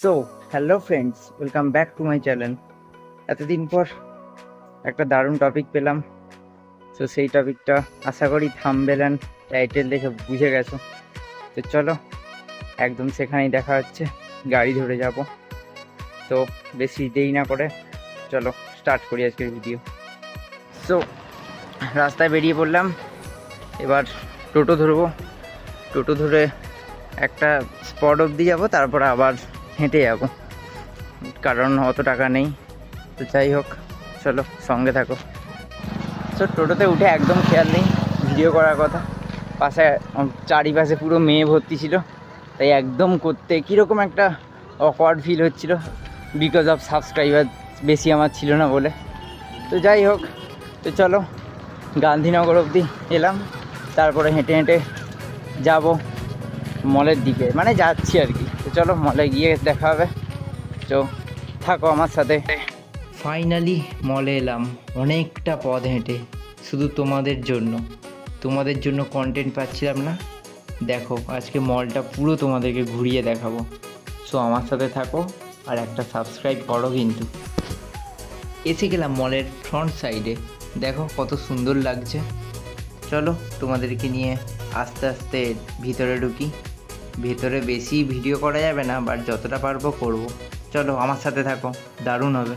So hello friends, welcome back to my channel. এতদিন পর একটা দারুণ টপিক পেলাম। তো সেই টপিকটা আশা করি থাম্বনেল অ্যান্ড টাইটেল দেখে বুঝে গেছো। তো চলো একদম সেখানেই দেখা হচ্ছে, গাড়ি ধরে যাব। তো বেশি দেরি না করে চলো স্টার্ট করি আজকের ভিডিও। সো রাস্তায় বেরিয়ে পড়লাম, এবার টোটো ধরবো। টোটো ধরে একটা স্পট অবধি যাবো, তারপর আবার হেঁটে যাব, কারণ অত টাকা নেই। তো যাই হোক, চলো সঙ্গে থাকো। তো টোটোতে উঠে একদম খেয়াল নেই ভিডিও করার কথা, পাশে চারিপাশে পুরো মেয়ে ভর্তি ছিল, তাই একদম করতে কীরকম একটা অকওয়ার্ড ফিল হচ্ছিল, বিকজ অফ সাবস্ক্রাইবার বেশি আমার ছিল না বলে। তো যাই হোক, তো চলো গান্ধীনগর অবধি এলাম, তারপরে হেঁটে হেঁটে যাব মলের দিকে, মানে যাচ্ছি আর কি। তো চলো মলে গিয়ে দেখা হবে, তো থাকো আমার সাথে। ফাইনালি মলে এলাম, অনেকটা পথ হেঁটে, শুধু তোমাদের জন্য কন্টেন্ট পাচ্ছিলাম না। দেখো আজকে মলটা পুরো তোমাদেরকে ঘুরিয়ে দেখাবো। সো আমার সাথে থাকো আর একটা সাবস্ক্রাইব করো কিন্তু। এসে গেলাম মলের ফ্রন্ট সাইডে, দেখো কত সুন্দর লাগছে। চলো তোমাদেরকে নিয়ে আস্তে আস্তে ভিতরে ঢুকি। ভেতরে বেশি ভিডিও করা যাবে না, বাট যতটা পারবো করব। চলো আমার সাথে থাকো, দারুণ হবে।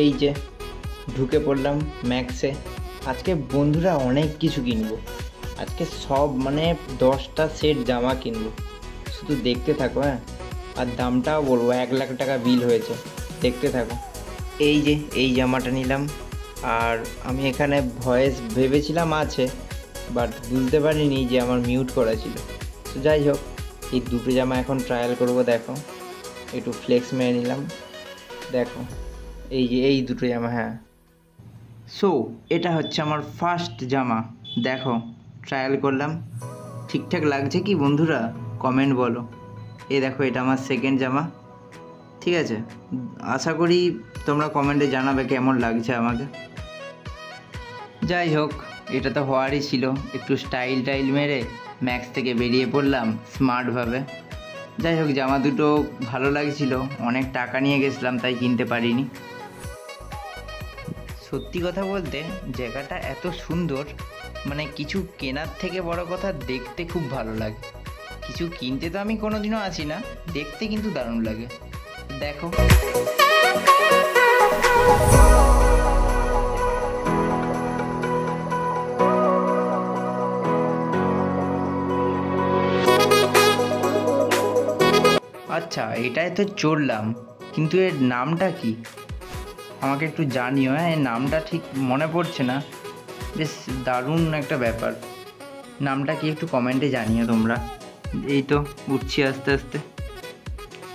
এই যে ঢুকে পড়লাম ম্যাক্সে। আজকে বন্ধুরা অনেক কিছু কিনবো, আজকে সব মানে 10টা সেট জামা কিনবো, শুধু দেখতে থাকো। হ্যাঁ, আর দামটাও বলবো, 1 লাখ টাকা বিল হয়েছে, দেখতে থাকো। এই যে এই জামাটা নিলাম, আর আমি এখানে ভয়েস ভেবেছিলাম আছে, বাট বুঝতে পারিনি যে আমার মিউট করা ছিল। তো যাই হোক, এই দুটো জামা এখন ট্রায়াল করব। দেখো একটু ফ্লেক্স মেরে নিলাম, দেখো এই যে এই দুটো জামা। হ্যাঁ, সো এটা হচ্ছে আমার ফার্স্ট জামা, দেখো ট্রায়াল করলাম, ঠিকঠাক লাগছে কি বন্ধুরা কমেন্ট বলো। এই দেখো এটা আমার সেকেন্ড জামা, ঠিক আছে? আশা করি তোমরা কমেন্টে জানাবে কেমন লাগছে আমাকে। যাই হোক, এটা তো হওয়ারই ছিল, একটু স্টাইল মেরে ম্যাক্স থেকে বেরিয়ে পড়লাম স্মার্টভাবে। যাই হোক, জামা দুটো ভালো লাগছিল, অনেক টাকা নিয়ে গেছিলাম তাই কিনতে পারিনি। সত্যি কথা বলতে জায়গাটা এত সুন্দর, মানে কিছু কেনার থেকে বড় কথা দেখতে খুব ভালো লাগে। কিছু কিনতে তো আমি কোনোদিনও আসি না, দেখতে কিন্তু দারুণ লাগে। দেখো আচ্ছা, এটাই তো চড়লাম, কিন্তু এর নামটা কি আমাকে একটু জানিও। হ্যাঁ, এর নামটা ঠিক মনে পড়ছে না, বেশ দারুণ একটা ব্যাপার। নামটা কি একটু কমেন্টে জানিও তোমরা। এই তো উঠছি আস্তে আস্তে।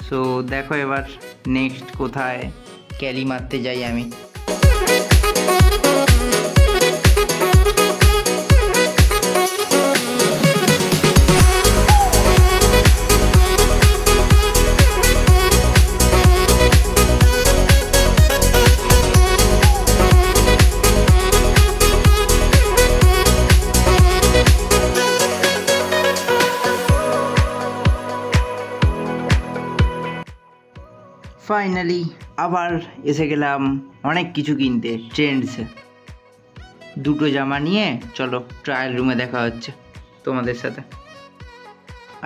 সো দেখো এবার নেক্সট কোথায় ক্যালি মারতে যাই আমি। ফাইনালি আবার এসে গেলাম অনেক কিছু কিনতে ট্রেন্ডসে। দুটো জামা নিয়ে চলো ট্রায়াল রুমে দেখা হচ্ছে তোমাদের সাথে।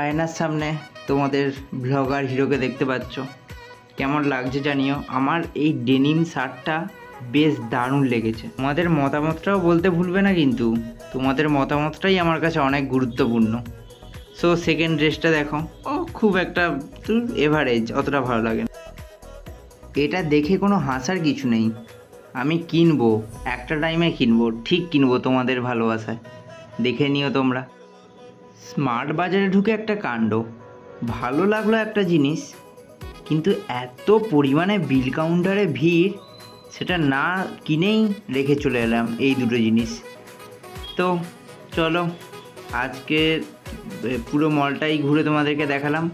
আয়নার সামনে তোমাদের ব্লগার হিরোকে দেখতে পাচ্ছ, কেমন লাগছে জানিও। আমার এই ডেনিম শার্টটা বেশ দারুণ লেগেছে। তোমাদের মতামতটাও বলতে ভুলবে না কিন্তু, তোমাদের মতামতটাই আমার কাছে অনেক গুরুত্বপূর্ণ। সো সেকেন্ড ড্রেসটা দেখো, ও খুব একটা এভারেজ, অতটা ভালো লাগে না। এটা দেখে কোনো হাসার কিছু নেই, আমি কিনবো, একটা টাইমে কিনবো, ঠিক কিনবো তোমাদের ভালোবাসায়, দেখে নিও তোমরা। স্মার্ট বাজারে ঢুকে একটা কাণ্ড, ভালো লাগলো একটা জিনিস, কিন্তু এত পরিমাণে বিল কাউন্টারে ভিড়, সেটা না কিনেই রেখে চলে এলাম এই দুটো জিনিস। তো চলো আজকে পুরো মলটাই ঘুরে তোমাদেরকে দেখালাম।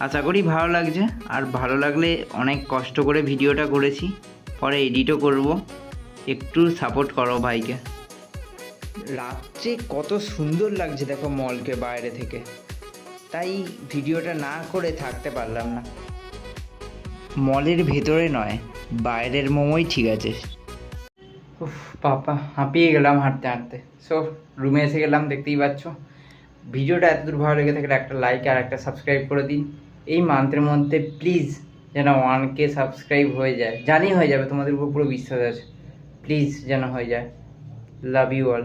আশা করি ভালো লাগছে, আর ভালো লাগলে অনেক কষ্ট করে ভিডিওটা করেছি, পরে এডিটও করব, একটু সাপোর্ট করো ভাইকে। রাত্রে কত সুন্দর লাগছে দেখো মলকে বাইরে থেকে, তাই ভিডিওটা না করে থাকতে পারলাম না। মলের ভেতরে নয়, বাইরের মোমোই ঠিক আছে। উফ বাবা, হাঁপিয়ে গেলাম হাঁটতে হাঁটতে। সো রুমে এসে গেলাম, দেখতেই পাচ্ছ। ভিডিওটা এতদূর ভালো লেগে থাকলে একটা লাইক আর একটা সাবস্ক্রাইব করে দিন। এই মান্থের মধ্যে প্লিজ যেন 1K সাবস্ক্রাইব হয়ে যায়, জানি হয়ে যাবে, তোমাদের উপর পুরো বিশ্বাস আছে, প্লিজ যেন হয়ে যায়। Love you all.